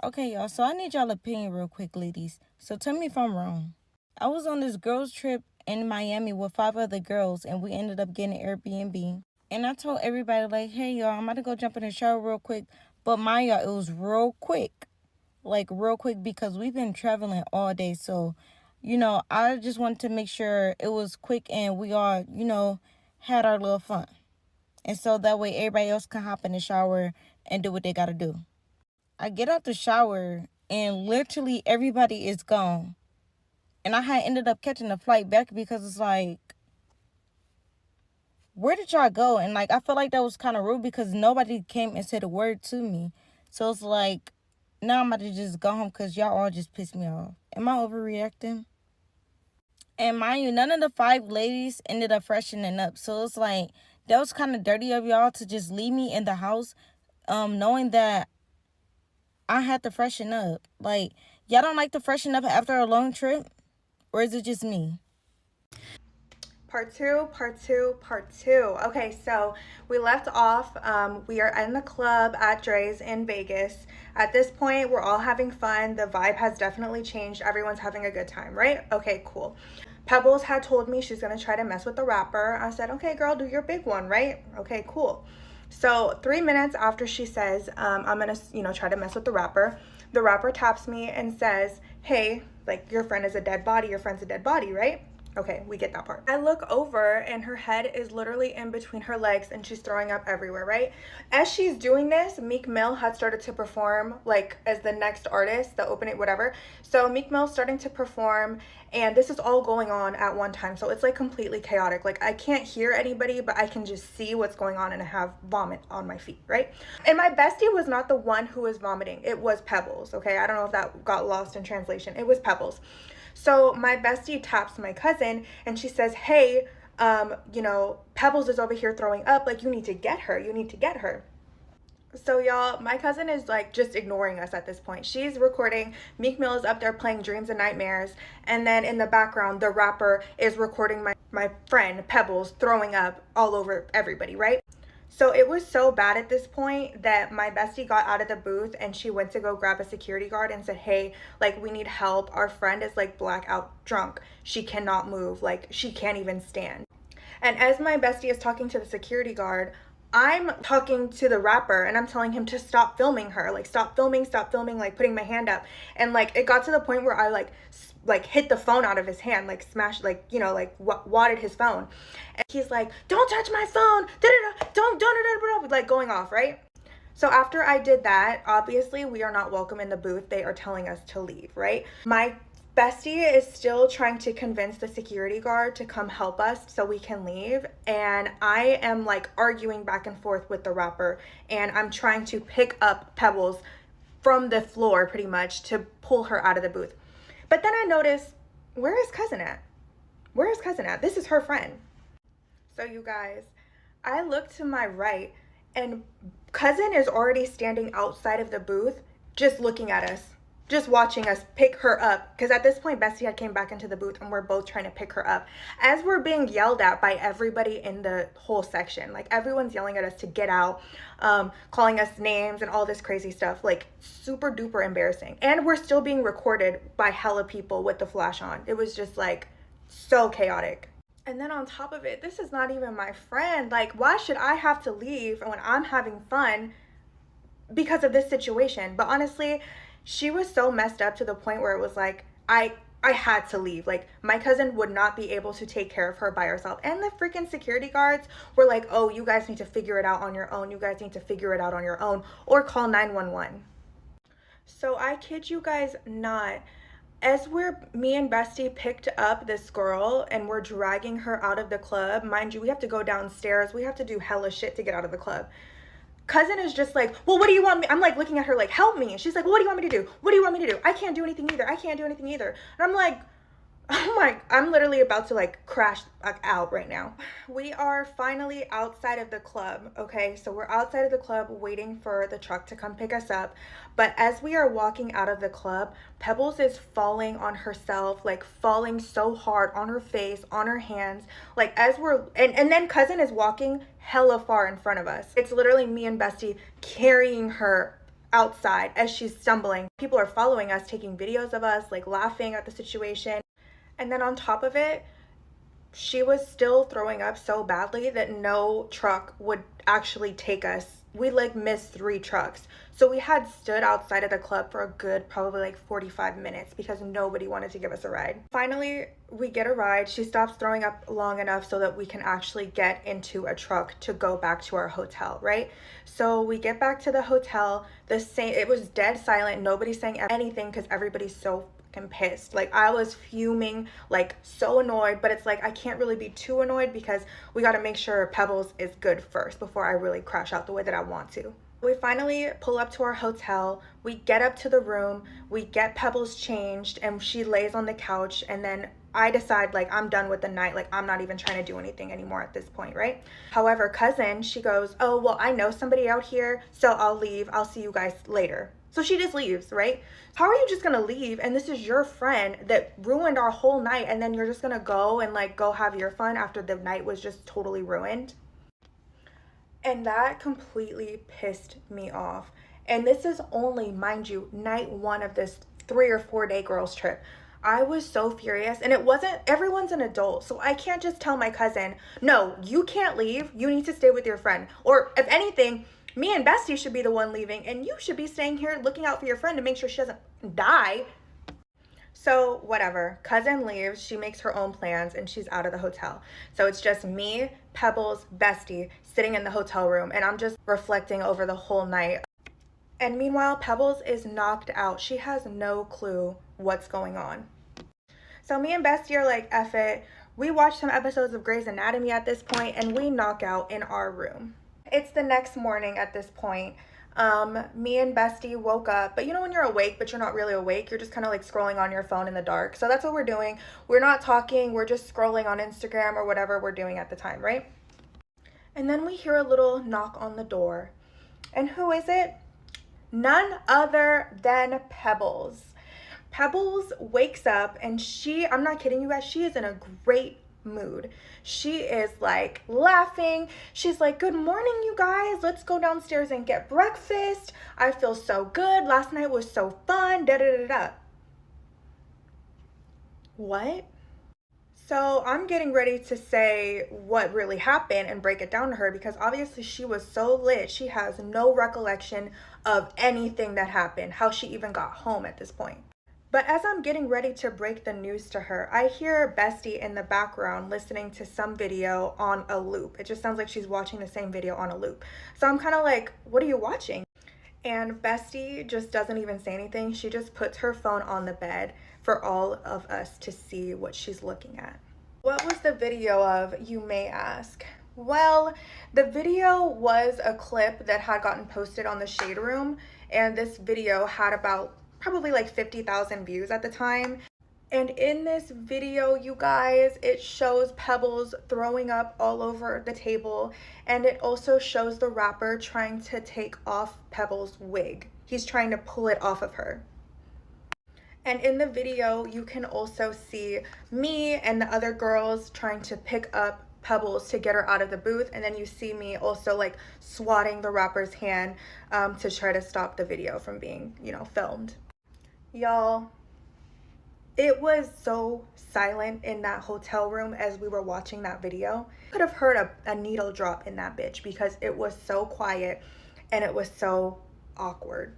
Okay, y'all, so I need y'all opinion real quick, ladies. So tell me if I'm wrong. I was on this girls' trip in Miami with 5 other girls, and we ended up getting an Airbnb. And I told everybody, like, hey, y'all, I'm about to go jump in the shower real quick. But mind y'all, it was real quick. Like, real quick because we've been traveling all day. So, I just wanted to make sure it was quick and we all, had our little fun. And so that way everybody else can hop in the shower and do what they got to do. I get out the shower and literally everybody is gone. And I had ended up catching the flight back because it's like, where did y'all go? And like, I feel like that was kind of rude because nobody came and said a word to me. So it's like, now I'm about to just go home because y'all all just pissed me off. Am I overreacting? And mind you, none of the 5 ladies ended up freshening up. So it's like, that was kind of dirty of y'all to just leave me in the house, knowing that I had to freshen up. Like, y'all don't like to freshen up after a long trip? Or is it just me? Part two, part two, part two. Okay, so we left off. We are in the club at Dre's in Vegas. At this point, we're all having fun. The vibe has definitely changed. Everyone's having a good time, right? Okay, cool. Pebbles had told me she's gonna try to mess with the rapper. I said, okay, girl, do your big one, right? Okay, cool. So 3 minutes after she says, I'm gonna, try to mess with the rapper taps me and says, hey, like, your friend is a dead body. Your friend's a dead body, right? Okay, we get that part. I look over and her head is literally in between her legs and she's throwing up everywhere, right? As she's doing this, Meek Mill had started to perform like as the next artist, the opening, whatever. So Meek Mill's starting to perform and this is all going on at one time. So it's like completely chaotic. Like I can't hear anybody, but I can just see what's going on and I have vomit on my feet, right? And my bestie was not the one who was vomiting. It was Pebbles, okay? I don't know if that got lost in translation. It was Pebbles. So my bestie taps my cousin and she says, hey, Pebbles is over here throwing up. Like, you need to get her. You need to get her. So y'all, my cousin is like just ignoring us at this point. She's recording. Meek Mill is up there playing Dreams and Nightmares. And then in the background, the rapper is recording my friend Pebbles throwing up all over everybody, right? So it was so bad at this point that my bestie got out of the booth and she went to go grab a security guard and said, hey, like, we need help. Our friend is like blackout drunk. She cannot move. Like, she can't even stand. And as my bestie is talking to the security guard, I'm talking to the rapper and I'm telling him to stop filming her, like stop filming, like putting my hand up. And like it got to the point where I like hit the phone out of his hand, like smashed, like, wadded his phone. And he's like, don't touch my phone, don't, like going off, right? So after I did that, obviously we are not welcome in the booth. They are telling us to leave, right? My bestie is still trying to convince the security guard to come help us so we can leave. And I am like arguing back and forth with the rapper and I'm trying to pick up Pebbles from the floor pretty much to pull her out of the booth. But then I notice, where is cousin at? Where is cousin at? This is her friend. So you guys, I look to my right and cousin is already standing outside of the booth just looking at us, just watching us pick her up. Because at this point, Bestie had came back into the booth and we're both trying to pick her up. As we're being yelled at by everybody in the whole section. Like everyone's yelling at us to get out, calling us names and all this crazy stuff. Like super duper embarrassing. And we're still being recorded by hella people with the flash on. It was just like so chaotic. And then on top of it, this is not even my friend. Like, why should I have to leave when I'm having fun because of this situation? But honestly, she was so messed up to the point where it was like, I had to leave. Like, my cousin would not be able to take care of her by herself. And the freaking security guards were like, oh, you guys need to figure it out on your own. You guys need to figure it out on your own or call 911. So I kid you guys not. As me and Bestie picked up this girl and we're dragging her out of the club, mind you, we have to go downstairs. We have to do hella shit to get out of the club. Cousin is just like, well, what do you want me? I'm like looking at her like, help me. And she's like, well, what do you want me to do? What do you want me to do? I can't do anything either. I can't do anything either. And I'm like, oh my, I'm literally about to like crash out right now. We are finally outside of the club, okay? So we're outside of the club waiting for the truck to come pick us up. But as we are walking out of the club, Pebbles is falling on herself, like falling so hard on her face, on her hands. Like as and then cousin is walking hella far in front of us. It's literally me and Bestie carrying her outside as she's stumbling. People are following us, taking videos of us, like laughing at the situation. And then on top of it, she was still throwing up so badly that no truck would actually take us. We like missed 3 trucks. So we had stood outside of the club for a good probably like 45 minutes because nobody wanted to give us a ride. Finally, we get a ride. She stops throwing up long enough so that we can actually get into a truck to go back to our hotel, right? So we get back to the hotel. It was dead silent. Nobody's saying anything because everybody's so pissed. Like, I was fuming, like so annoyed, but it's like I can't really be too annoyed because we got to make sure Pebbles is good first before I really crash out the way that I want to. We finally pull up to our hotel. We get up to the room, we get Pebbles changed, and she lays on the couch, and then I decide, like, I'm done with the night. Like, I'm not even trying to do anything anymore at this point, right? However, cousin, she goes, oh, well, I know somebody out here, so I'll leave. I'll see you guys later. So she just leaves, right? How are you just gonna leave and this is your friend that ruined our whole night, and then you're just gonna go and like go have your fun after the night was just totally ruined? And that completely pissed me off. And this is only, mind you, night 1 of this 3 or 4 day girls trip. I was so furious, and it wasn't, everyone's an adult, so I can't just tell my cousin, no, you can't leave, you need to stay with your friend. Or if anything, me and Bestie should be the one leaving, and you should be staying here looking out for your friend to make sure she doesn't die. So whatever, cousin leaves, she makes her own plans, and she's out of the hotel. So it's just me, Pebbles, Bestie sitting in the hotel room, and I'm just reflecting over the whole night. And meanwhile, Pebbles is knocked out. She has no clue what's going on. So me and Bestie are like, F it. We watch some episodes of Grey's Anatomy at this point, and we knock out in our room. It's the next morning at this point. Me and Bestie woke up, but you know when you're awake but you're not really awake, you're just kind of like scrolling on your phone in the dark. So that's what we're doing. We're not talking, we're just scrolling on Instagram or whatever we're doing at the time, right? And then we hear a little knock on the door. And who is it? None other than Pebbles. Pebbles wakes up, and I'm not kidding you guys, she is in a great mood. She is like laughing. She's like, good morning, you guys. Let's go downstairs and get breakfast. I feel so good. Last night was so fun. Da da da da. What? So I'm getting ready to say what really happened and break it down to her, because obviously she was so lit. She has no recollection of anything that happened, how she even got home at this point. But as I'm getting ready to break the news to her, I hear Bestie in the background listening to some video on a loop. It just sounds like she's watching the same video on a loop. So I'm kind of like, what are you watching? And Bestie just doesn't even say anything. She just puts her phone on the bed for all of us to see what she's looking at. What was the video of, you may ask? Well, the video was a clip that had gotten posted on the Shade Room, and this video had about probably like 50,000 views at the time. And in this video, you guys, it shows Pebbles throwing up all over the table, and it also shows the rapper trying to take off Pebbles' wig. He's trying to pull it off of her. And in the video, you can also see me and the other girls trying to pick up Pebbles to get her out of the booth, and then you see me also like swatting the rapper's hand to try to stop the video from being, filmed. Y'all, it was so silent in that hotel room as we were watching that video. I could have heard a needle drop in that bitch because it was so quiet and it was so awkward.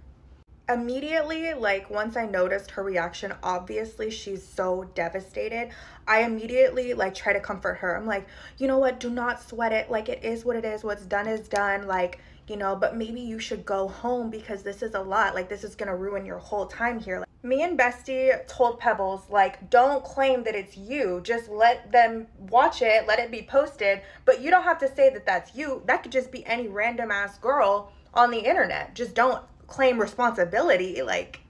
Immediately, like once I noticed her reaction, obviously she's so devastated, I immediately like try to comfort her. I'm like, you know what, do not sweat it, like it is what it is, what's done is done, like, but maybe you should go home because this is a lot, like this is gonna ruin your whole time here. Like, me and Bestie told Pebbles, like, don't claim that it's you, just let them watch it, let it be posted, but you don't have to say that that's you. That could just be any random ass girl on the internet. Just don't claim responsibility. Like,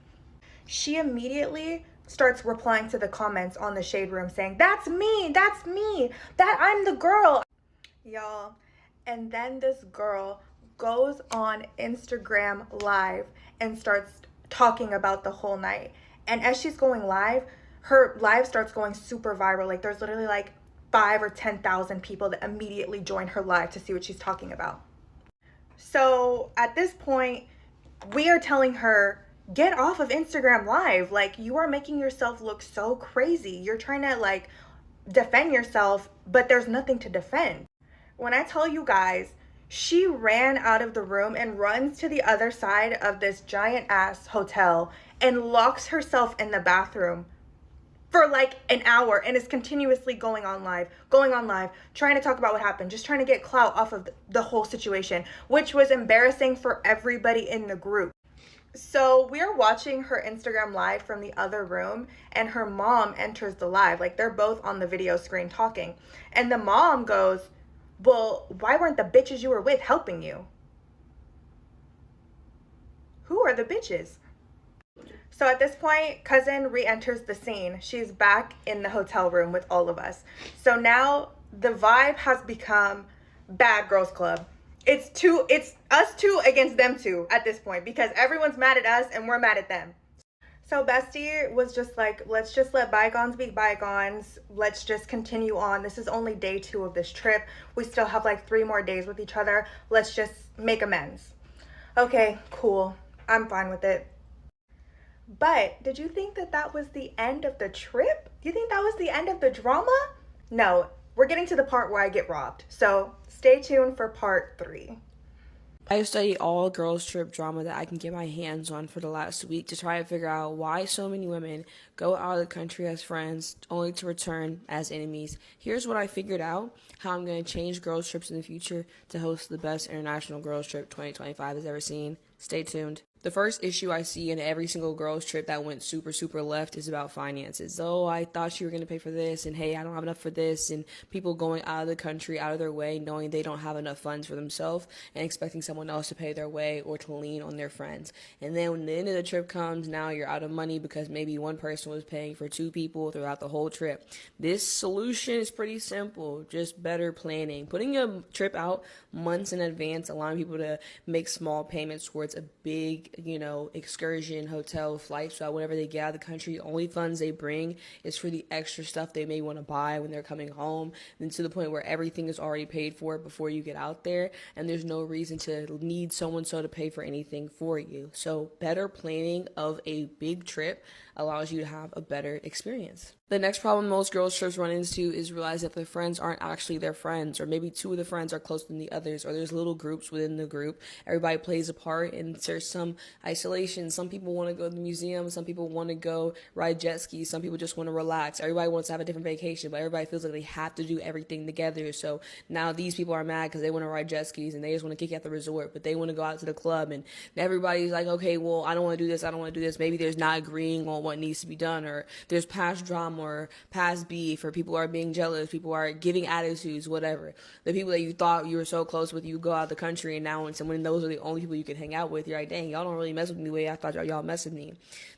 she immediately starts replying to the comments on the Shade Room saying, that's me, that I'm the girl, y'all. And then this girl goes on Instagram live and starts talking about the whole night. And as she's going live, her live starts going super viral. Like there's literally like 5 or 10,000 people that immediately join her live to see what she's talking about. So at this point, we are telling her, get off of Instagram Live. Like, you are making yourself look so crazy. You're trying to, like, defend yourself, but there's nothing to defend. When I tell you guys, she ran out of the room and runs to the other side of this giant ass hotel and locks herself in the bathroom for like an hour and is continuously going on live, trying to talk about what happened, just trying to get clout off of the whole situation, which was embarrassing for everybody in the group. So we're watching her Instagram live from the other room, and her mom enters the live. Like, they're both on the video screen talking. And the mom goes, well, why weren't the bitches you were with helping you? Who are the bitches? So at this point, cousin re-enters the scene. She's back in the hotel room with all of us. So now the vibe has become Bad Girls Club. It's us two against them two at this point, because everyone's mad at us and we're mad at them. So Bestie was just like, let's just let bygones be bygones. Let's just continue on. This is only day 2 of this trip. We still have like 3 more days with each other. Let's just make amends. Okay, cool. I'm fine with it. But did you think that that was the end of the trip? Do you think that was the end of the drama? No, we're getting to the part where I get robbed. So stay tuned for part 3. I studied all girls trip drama that I can get my hands on for the last week to try to figure out why so many women go out of the country as friends only to return as enemies. Here's what I figured out: how I'm going to change girls trips in the future to host the best international girls trip 2025 has ever seen. Stay tuned. The first issue I see in every single girls trip that went super, super left is about finances. Oh, I thought you were going to pay for this, and hey, I don't have enough for this, and people going out of the country, out of their way, knowing they don't have enough funds for themselves, and expecting someone else to pay their way or to lean on their friends. And then when the end of the trip comes, now you're out of money because maybe one person was paying for 2 people throughout the whole trip. This solution is pretty simple, just better planning. Putting a trip out months in advance, allowing people to make small payments towards a big, excursion, hotel, flight, so that whenever they get out of the country, only funds they bring is for the extra stuff they may want to buy when they're coming home, and to the point where everything is already paid for before you get out there, and there's no reason to need so-and-so to pay for anything for you. So better planning of a big trip allows you to have a better experience. The next problem most girls trips run into is realize that their friends aren't actually their friends, or maybe 2 of the friends are closer than the others, or there's little groups within the group. Everybody plays a part, and there's some isolation. Some people want to go to the museum, some people want to go ride jet skis, some people just want to relax. Everybody wants to have a different vacation, but everybody feels like they have to do everything together. So now these people are mad because they want to ride jet skis and they just want to kick at the resort, but they want to go out to the club, and everybody's like, okay, well, I don't want to do this, I don't want to do this. Maybe there's not agreeing on what needs to be done, or there's past drama or past beef, or people are being jealous, people are giving attitudes, whatever. The people that you thought you were so close with, you go out of the country, and now when those are the only people you can hang out with, you're like, dang, y'all don't really mess with me the way I thought y'all mess with me.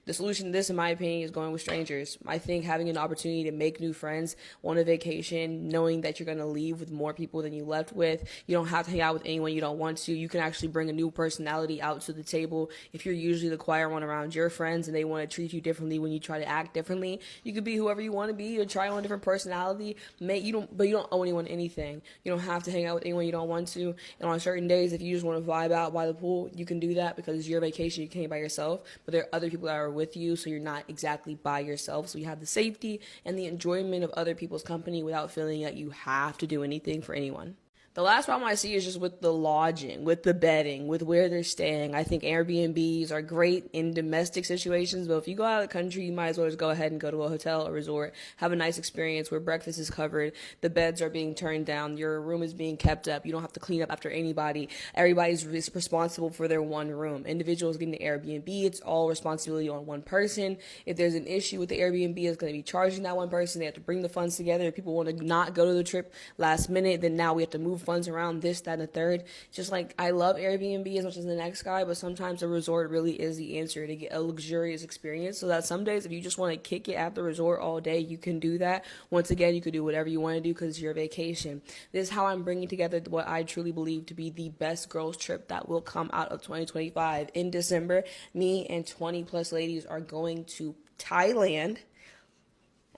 The solution to this, in my opinion, is going with strangers. I think having an opportunity to make new friends on a vacation, knowing that you're going to leave with more people than you left with, you don't have to hang out with anyone you don't want to. You can actually bring a new personality out to the table. If you're usually the quiet one around your friends and they want to treat you differently when you try to act differently, you could be whoever you want to be or try on a different personality. But you don't owe anyone anything. You don't have to hang out with anyone you don't want to. And on certain days, if you just want to vibe out by the pool, you can do that because it's your vacation. You can't by yourself, but there are other people that are with you, so you're not exactly by yourself. So you have the safety and the enjoyment of other people's company without feeling that you have to do anything for anyone. The last problem I see is just with the lodging, with the bedding, with where they're staying. I think Airbnbs are great in domestic situations, but if you go out of the country, you might as well just go ahead and go to a hotel or resort, have a nice experience where breakfast is covered, the beds are being turned down, your room is being kept up, you don't have to clean up after anybody, everybody's responsible for their one room. Individuals getting the Airbnb, it's all responsibility on one person. If there's an issue with the Airbnb, it's going to be charging that one person. They have to bring the funds together. If people want to not go to the trip last minute, then now we have to move funds around, this, that, and the third. Just like, I love Airbnb as much as the next guy, but sometimes a resort really is the answer to get a luxurious experience, so that some days if you just want to kick it at the resort all day, you can do that. Once again, you can do whatever you want to do because it's your vacation. This is how I'm bringing together what I truly believe to be the best girls trip that will come out of 2025. In December, me and 20 plus ladies are going to Thailand,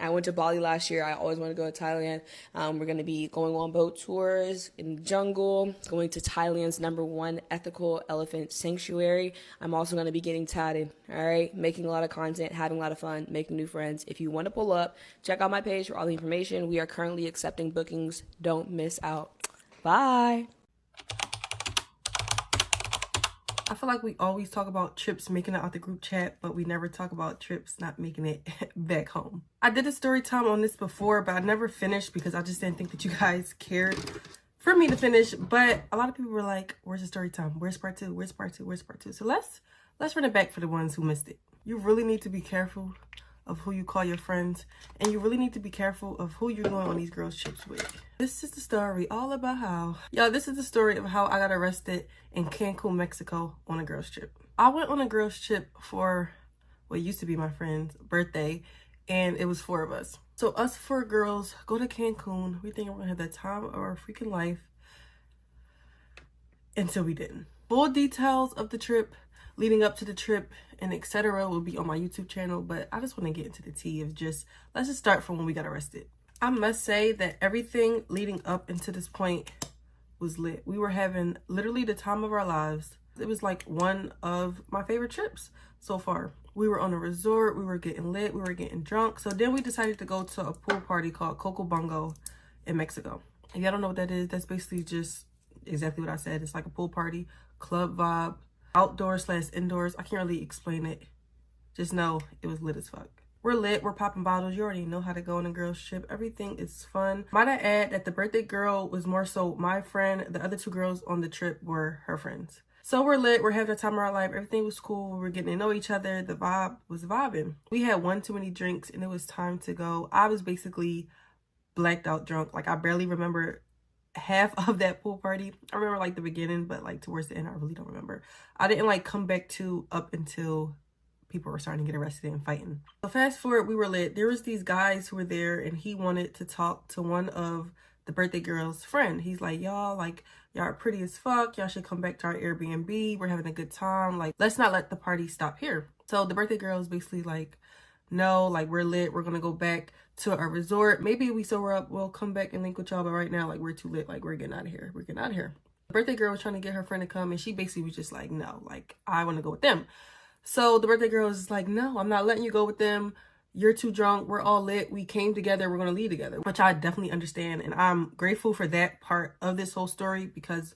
I went to Bali last year. I always want to go to Thailand. We're going to be going on boat tours in the jungle, going to Thailand's #1 ethical elephant sanctuary. I'm also going to be getting tatted, all right? Making a lot of content, having a lot of fun, making new friends. If you want to pull up, check out my page for all the information. We are currently accepting bookings. Don't miss out. Bye. I feel like we always talk about trips making it out the group chat, but we never talk about trips not making it back home. I did a story time on this before, but I never finished because I just didn't think that you guys cared for me to finish. But a lot of people were like, where's the story time? Where's part 2? Where's part 2? Where's part 2? So let's run it back for the ones who missed it. You really need to be careful of who you call your friends, and you really need to be careful of who you're going on these girls trips with. This is the story all about how, this is the story of how I got arrested in Cancun, Mexico on a girls trip. I went on a girls trip for what used to be my friend's birthday, and it was 4 of us. So us 4 girls go to Cancun. We think we're gonna have the time of our freaking life, until we didn't. Full details of the trip, leading up to the trip, and etc. will be on my YouTube channel, but I just want to get into the tea of let's just start from when we got arrested. I must say that everything leading up into this point was lit. We were having literally the time of our lives. It was like one of my favorite trips so far. We were on a resort, we were getting lit, we were getting drunk. So then we decided to go to a pool party called Coco Bongo in Mexico. If y'all don't know what that is, that's basically just exactly what I said. It's like a pool party, club vibe, outdoors/indoors. I can't really explain it. Just know it was lit as fuck. We're lit, we're popping bottles. You already know how to go on a girls trip. Everything is fun. Might I add that the birthday girl was more so my friend. The other 2 girls on the trip were her friends. So we're lit, we're having the time of our life. Everything was cool. We were getting to know each other. The vibe was vibing. We had one too many drinks and it was time to go. I was basically blacked out drunk. Like I barely remember half of that pool party. I remember like the beginning, but like towards the end I really don't remember. I didn't like come back to up until people were starting to get arrested and fighting. So fast forward, we were lit. There was these guys who were there and he wanted to talk to one of the birthday girl's friend. He's like, y'all are pretty as fuck. Y'all should come back to our Airbnb. We're having a good time. Like, let's not let the party stop here. So the birthday girl was basically like, no, like we're lit. We're gonna go back to our resort. Maybe we sober up, we'll come back and link with y'all. But right now, like we're too lit. Like we're getting out of here. We're getting out of here. The birthday girl was trying to get her friend to come and she basically was just like, no, like I want to go with them. So the birthday girl is like, no, I'm not letting you go with them. You're too drunk. We're all lit. We came together. We're going to leave together, which I definitely understand. And I'm grateful for that part of this whole story because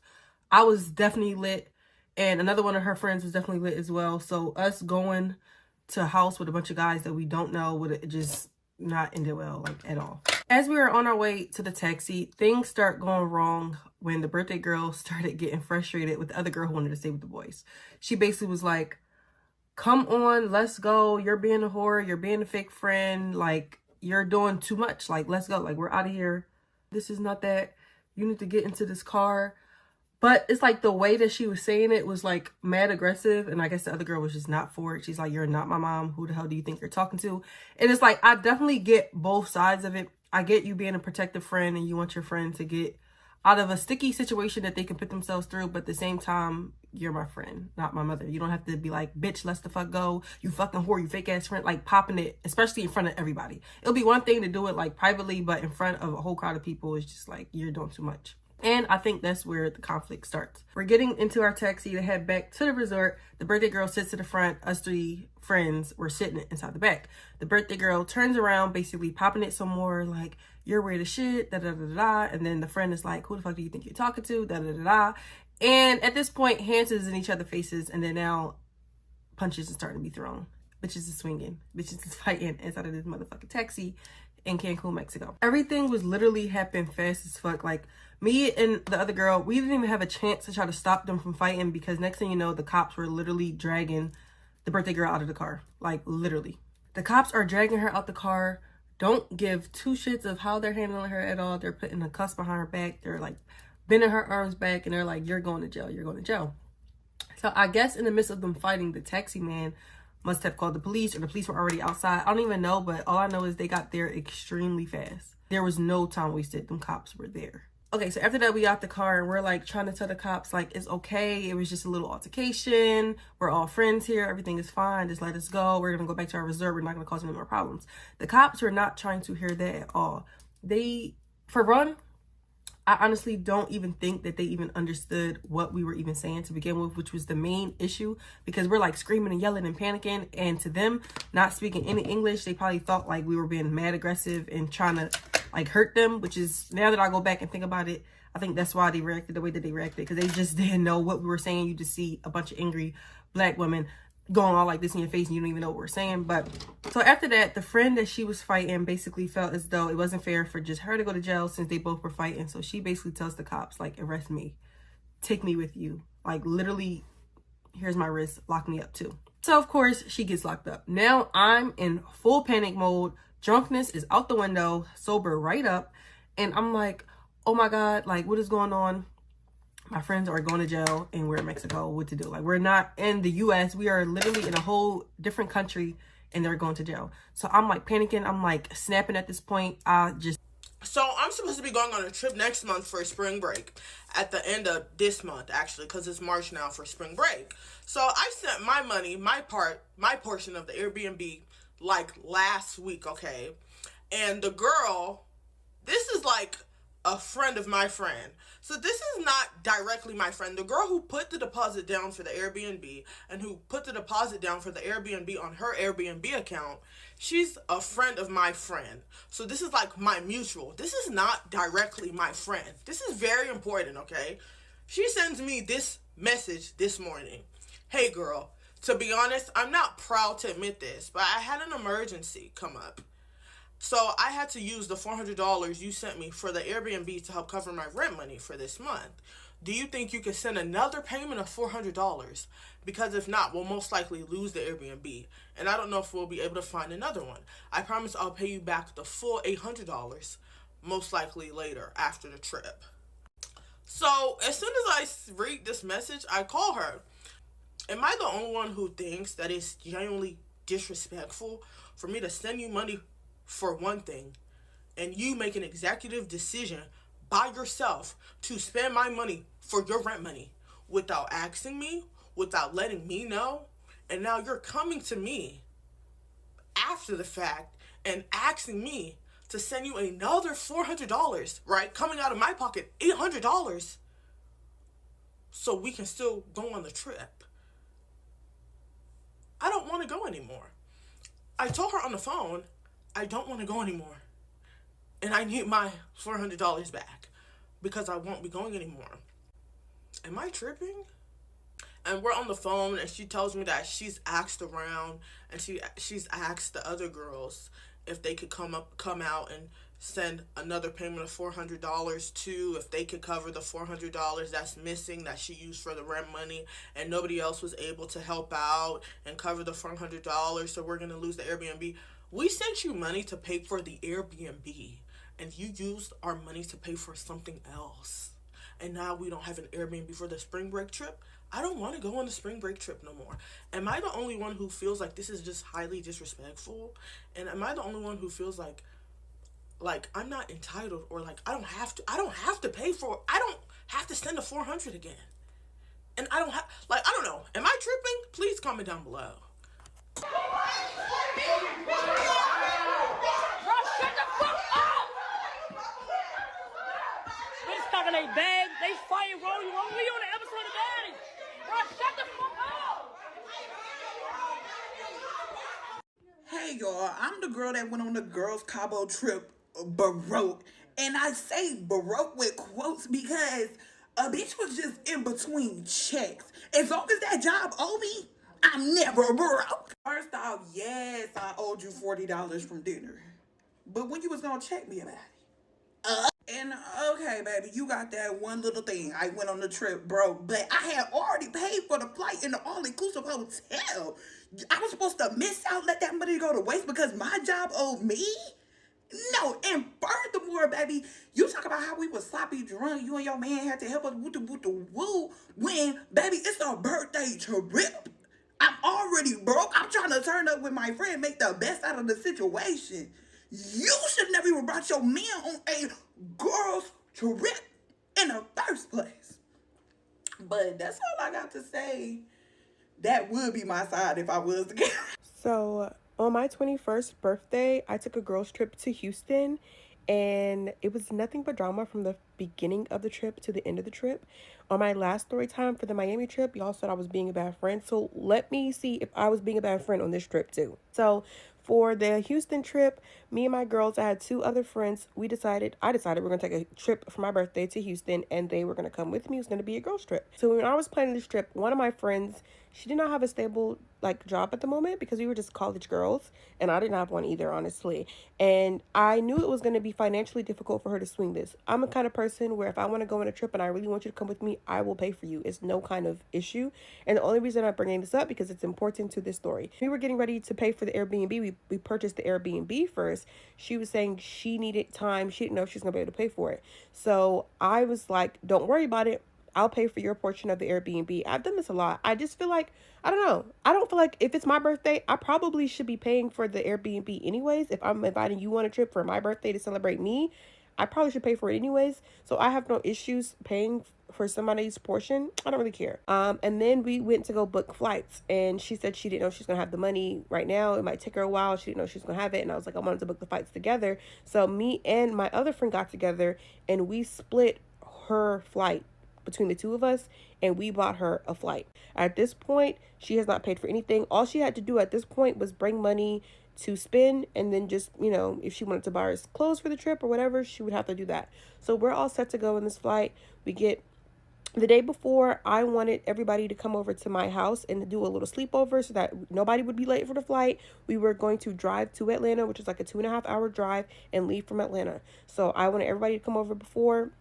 I was definitely lit. And another one of her friends was definitely lit as well. So us going to a house with a bunch of guys that we don't know would just not ended well, like at all. As we were on our way to the taxi, things start going wrong when the birthday girl started getting frustrated with the other girl who wanted to stay with the boys. She basically was like, come on, let's go. You're being a whore. You're being a fake friend. Like, you're doing too much. Like, let's go. Like, we're out of here. This is not that. You need to get into this car. But it's like the way that she was saying it was like mad aggressive. And I guess the other girl was just not for it. She's like, you're not my mom. Who the hell do you think you're talking to? And it's like, I definitely get both sides of it. I get you being a protective friend and you want your friend to get out of a sticky situation that they can put themselves through. But at the same time, you're my friend, not my mother. You don't have to be like, bitch, let's the fuck go. You fucking whore, you fake ass friend. Like popping it, especially in front of everybody. It'll be one thing to do it like privately, but in front of a whole crowd of people, it's just like, you're doing too much. And I think that's where the conflict starts. We're getting into our taxi to head back to the resort. The birthday girl sits to the front. Us 3 friends were sitting inside the back. The birthday girl turns around, basically popping it some more, like, you're weird as shit, da da da da. And then the friend is like, who the fuck do you think you're talking to, da da da da. And at this point, hands is in each other's faces, and then now punches are starting to be thrown. Bitches is swinging. Bitches is fighting inside of this motherfucking taxi in Cancun, Mexico. Everything was literally happening fast as fuck. Like, me and the other girl, we didn't even have a chance to try to stop them from fighting because next thing you know, the cops were literally dragging the birthday girl out of the car. Like, literally. The cops are dragging her out the car. Don't give 2 shits of how they're handling her at all. They're putting the cuffs behind her back. They're like bending her arms back and they're like, you're going to jail. You're going to jail. So I guess in the midst of them fighting, the taxi man must have called the police or the police were already outside. I don't even know, but all I know is they got there extremely fast. There was no time wasted. Them cops were there. Okay, so after that, we got the car and we're like trying to tell the cops, like, it's okay. It was just a little altercation. We're all friends here. Everything is fine. Just let us go. We're going to go back to our resort. We're not going to cause any more problems. The cops were not trying to hear that at all. For one, I honestly don't even think that they even understood what we were even saying to begin with, which was the main issue, because we're like screaming and yelling and panicking. And to them, not speaking any English, they probably thought like we were being mad aggressive and trying to like hurt them, which is, now that I go back and think about it, I think that's why they reacted the way that they reacted, because they just didn't know what we were saying. You just see a bunch of angry black women going all like this in your face and you don't even know what we're saying. But so after that, the friend that she was fighting basically felt as though it wasn't fair for just her to go to jail since they both were fighting. So she basically tells the cops, like, arrest me, take me with you, like literally, here's my wrist, lock me up too. So of course she gets locked up. Now I'm in full panic mode. Drunkenness is out the window, sober right up. And I'm like, oh my God, like what is going on? My friends are going to jail and we're in Mexico. What to do? Like, we're not in the US. We are literally in a whole different country and they're going to jail. So I'm like panicking. I'm like snapping at this point. So I'm supposed to be going on a trip next month for spring break at the end of this month, actually, because it's March now for spring break. So I sent my money, my portion of the Airbnb like last week, okay? And the girl, this is like a friend of my friend. So this is not directly my friend. The girl who put the deposit down for the Airbnb and who put the deposit down for the Airbnb on her Airbnb account, she's a friend of my friend. So this is like my mutual. This is not directly my friend. This is very important, okay? She sends me this message this morning. Hey girl, to be honest, I'm not proud to admit this, but I had an emergency come up. So I had to use the $400 you sent me for the Airbnb to help cover my rent money for this month. Do you think you could send another payment of $400? Because if not, we'll most likely lose the Airbnb. And I don't know if we'll be able to find another one. I promise I'll pay you back the full $800, most likely later after the trip. So as soon as I read this message, I call her. Am I the only one who thinks that it's genuinely disrespectful for me to send you money for one thing and you make an executive decision by yourself to spend my money for your rent money without asking me, without letting me know, and now you're coming to me after the fact and asking me to send you another $400, right? Coming out of my pocket, $800, so we can still go on the trip. I don't want to go anymore. I told her on the phone, I don't want to go anymore. And I need my $400 back because I won't be going anymore. Am I tripping? And we're on the phone and she tells me that she's asked around and she's asked the other girls if they could come out and send another payment of $400 too, if they could cover the $400 that's missing that she used for the rent money and nobody else was able to help out and cover the $400, so we're going to lose the Airbnb. We sent you money to pay for the Airbnb, and you used our money to pay for something else. And now we don't have an Airbnb for the spring break trip. I don't want to go on the spring break trip no more. Am I the only one who feels like this is just highly disrespectful? And am I the only one who feels like I'm not entitled, or like I don't have to pay for it. I don't have to send the $400 again. And I don't have, I don't know. Am I tripping? Please comment down below. Bro, shut the fuck up! They stuck in their bag. They fighting, bro. We on the episode of Daddy. Bro, shut the fuck up! Hey y'all, I'm the girl that went on the girls Cabo trip baroque. And I say baroque with quotes because a bitch was just in between checks. As long as that job owe me, I'm never broke. First off, yes, I owed you $40 from dinner. But when you was gonna check me about it? And okay, baby, you got that one little thing. I went on the trip broke, but I had already paid for the flight in the all-inclusive hotel. I was supposed to miss out, let that money go to waste because my job owed me? No, and furthermore, baby, you talk about how we was sloppy drunk. You and your man had to help us with the woo when, baby, it's a birthday trip. I'm already broke. I'm trying to turn up with my friend, make the best out of the situation. You should never even brought your man on a girl's trip. in the first place. But that's all I got to say. That would be my side if I was the girl. So on my 21st birthday, I took a girls trip to Houston, and it was nothing but drama from the beginning of the trip to the end of the trip. On my last story time for the Miami trip, y'all said I was being a bad friend. So let me see if I was being a bad friend on this trip too. So for the Houston trip, me and my girls, I had two other friends. I decided we're going to take a trip for my birthday to Houston, and they were going to come with me. It was going to be a girls trip. So when I was planning this trip, one of my friends, she did not have a stable job at the moment because we were just college girls, and I didn't have one either, honestly. And I knew it was going to be financially difficult for her to swing this. I'm a kind of person where if I want to go on a trip and I really want you to come with me, I will pay for you. It's no kind of issue. And the only reason I'm bringing this up because it's important to this story. We were getting ready to pay for the Airbnb. We purchased the Airbnb first. She was saying she needed time. She didn't know if she was going to be able to pay for it. So I was like, don't worry about it. I'll pay for your portion of the Airbnb. I've done this a lot. I just feel like, I don't know. I don't feel like if it's my birthday, I probably should be paying for the Airbnb anyways. If I'm inviting you on a trip for my birthday to celebrate me, I probably should pay for it anyways. So I have no issues paying for somebody's portion. I don't really care. And then we went to go book flights, and she said she didn't know she's gonna have the money right now. It might take her a while. She didn't know she was gonna have it. And I was like, I wanted to book the flights together. So me and my other friend got together and we split her flight between the two of us, and we bought her a flight. At this point, she has not paid for anything. All she had to do at this point was bring money to spend, and then just, if she wanted to buy us clothes for the trip or whatever, she would have to do that. So we're all set to go in this flight. We get the day before, I wanted everybody to come over to my house and do a little sleepover so that nobody would be late for the flight. We were going to drive to Atlanta, which is like a 2.5-hour drive, and leave from Atlanta. So I wanted everybody to come over before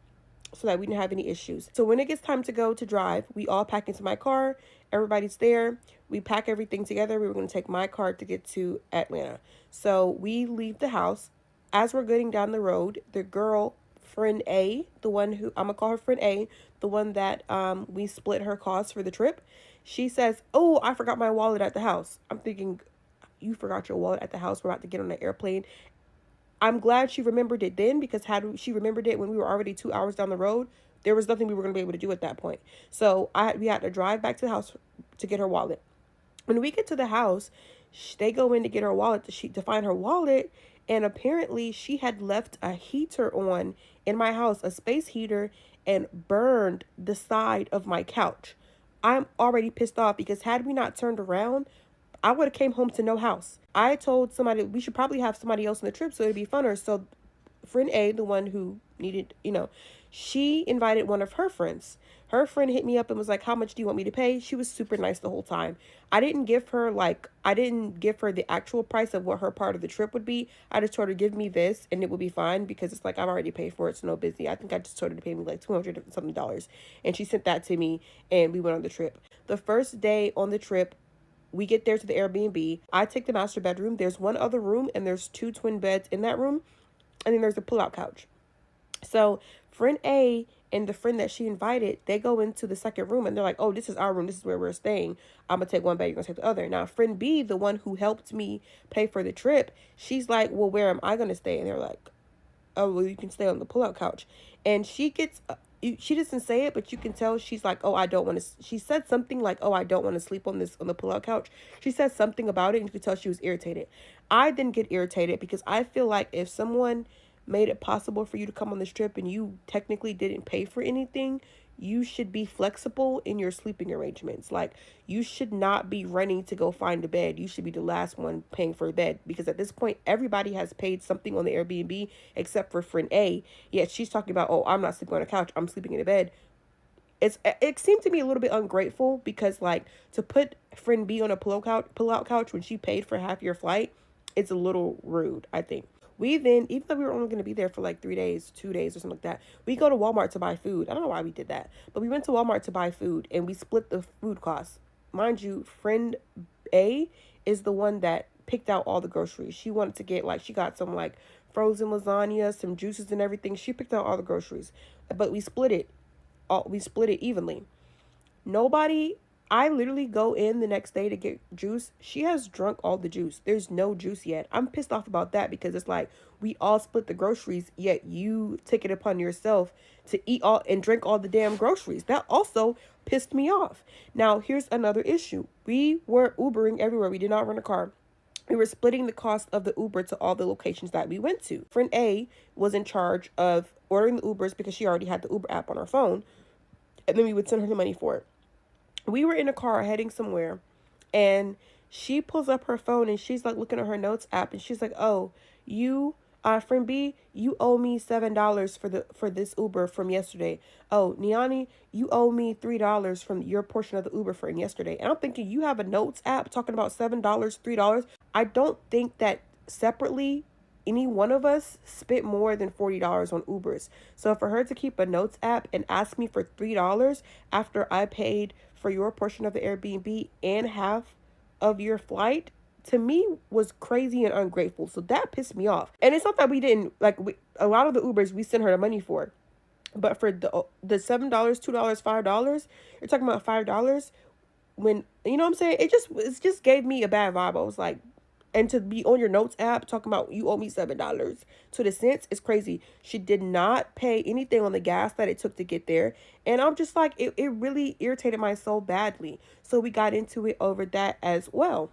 so that we didn't have any issues. So when it gets time to go to drive, we all pack into my car. Everybody's there. We pack everything together. We were going to take my car to get to Atlanta. So we leave the house. As we're getting down the road, the girl, friend A, the one who, I'm going to call her friend A, the one that we split her costs for the trip, she says, oh, I forgot my wallet at the house. I'm thinking, you forgot your wallet at the house. We're about to get on the airplane. I'm glad she remembered it then, because had she remembered it when we were already 2 hours down the road, there was nothing we were going to be able to do at that point. So we had to drive back to the house to get her wallet. When we get to the house, they go in to get her wallet to find her wallet. And apparently she had left a heater on in my house, a space heater, and burned the side of my couch. I'm already pissed off because had we not turned around, I would have came home to no house. I told somebody we should probably have somebody else on the trip so it'd be funner. So friend A, the one who needed, she invited one of her friends. Her friend hit me up and was like, how much do you want me to pay? She was super nice the whole time. I didn't give her the actual price of what her part of the trip would be. I just told her, give me this and it will be fine, because it's like, I've already paid for it. So no busy. I think I just told her to pay me like $200 something. And she sent that to me and we went on the trip. The first day on the trip, we get there to the Airbnb. I take the master bedroom. There's one other room and there's 2 twin beds in that room. And then there's a pull-out couch. So friend A and the friend that she invited, they go into the second room and they're like, oh, this is our room. This is where we're staying. I'm going to take one bed. You're going to take the other. Now, friend B, the one who helped me pay for the trip, she's like, well, where am I going to stay? And they're like, oh, well, you can stay on the pull-out couch. And she doesn't say it, but you can tell she's like, oh, I don't want to, she said something like, oh, I don't want to sleep on the pull-out couch. She said something about it and you could tell she was irritated. I didn't get irritated because I feel like if someone made it possible for you to come on this trip and you technically didn't pay for anything, you should be flexible in your sleeping arrangements. Like, you should not be running to go find a bed. You should be the last one paying for a bed, because at this point, everybody has paid something on the Airbnb except for friend A. Yet she's talking about, oh, I'm not sleeping on a couch. I'm sleeping in a bed. It seemed to me a little bit ungrateful, because like, to put friend B on a pull-out couch when she paid for half your flight, it's a little rude, I think. We then, even though we were only going to be there for like 3 days, 2 days or something like that, we go to Walmart to buy food. I don't know why we did that, but we went to Walmart to buy food and we split the food costs. Mind you, friend A is the one that picked out all the groceries. She wanted to get she got some like frozen lasagna, some juices and everything. She picked out all the groceries, but we split it evenly. Nobody, I literally go in the next day to get juice. She has drunk all the juice. There's no juice yet. I'm pissed off about that because it's like we all split the groceries, yet you take it upon yourself to eat all and drink all the damn groceries. That also pissed me off. Now, here's another issue. We were Ubering everywhere. We did not rent a car. We were splitting the cost of the Uber to all the locations that we went to. Friend A was in charge of ordering the Ubers because she already had the Uber app on her phone, and then we would send her the money for it. We were in a car heading somewhere, and she pulls up her phone and she's like looking at her notes app, and she's like, oh, you friend B, you owe me $7 for this Uber from yesterday. Oh, Niani, you owe me $3 from your portion of the Uber from yesterday. And I'm thinking, you have a notes app talking about $7, $3. I don't think that separately any one of us spent more than $40 on Ubers. So for her to keep a notes app and ask me for $3 after I paid for your portion of the Airbnb and half of your flight, to me was crazy and ungrateful. So that pissed me off. And it's not that we didn't, like, a lot of the Ubers we sent her the money for. But for the $7, $2, $5, you're talking about $5 when, you know what I'm saying? It just gave me a bad vibe. I was like, and to be on your notes app talking about you owe me $7 to the cents is crazy. She did not pay anything on the gas that it took to get there. And I'm just like, it really irritated my soul badly. So we got into it over that as well.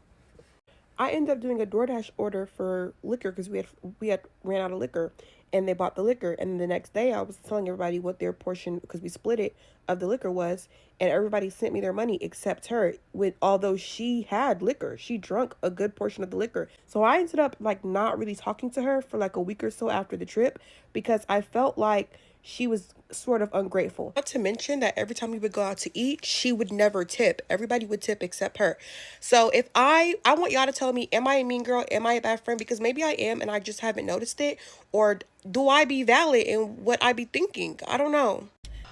I ended up doing a DoorDash order for liquor because we had ran out of liquor, and they bought the liquor. And the next day I was telling everybody what their portion, because we split it, of the liquor was, and everybody sent me their money except her, although she had liquor. She drank a good portion of the liquor. So I ended up like not really talking to her for like a week or so after the trip because I felt like she was sort of ungrateful. Not to mention that every time we would go out to eat, she would never tip. Everybody would tip except her. So if I want y'all to tell me, am I a mean girl? Am I a bad friend? Because maybe I am and I just haven't noticed it. Or do I be valid in what I be thinking? I don't know.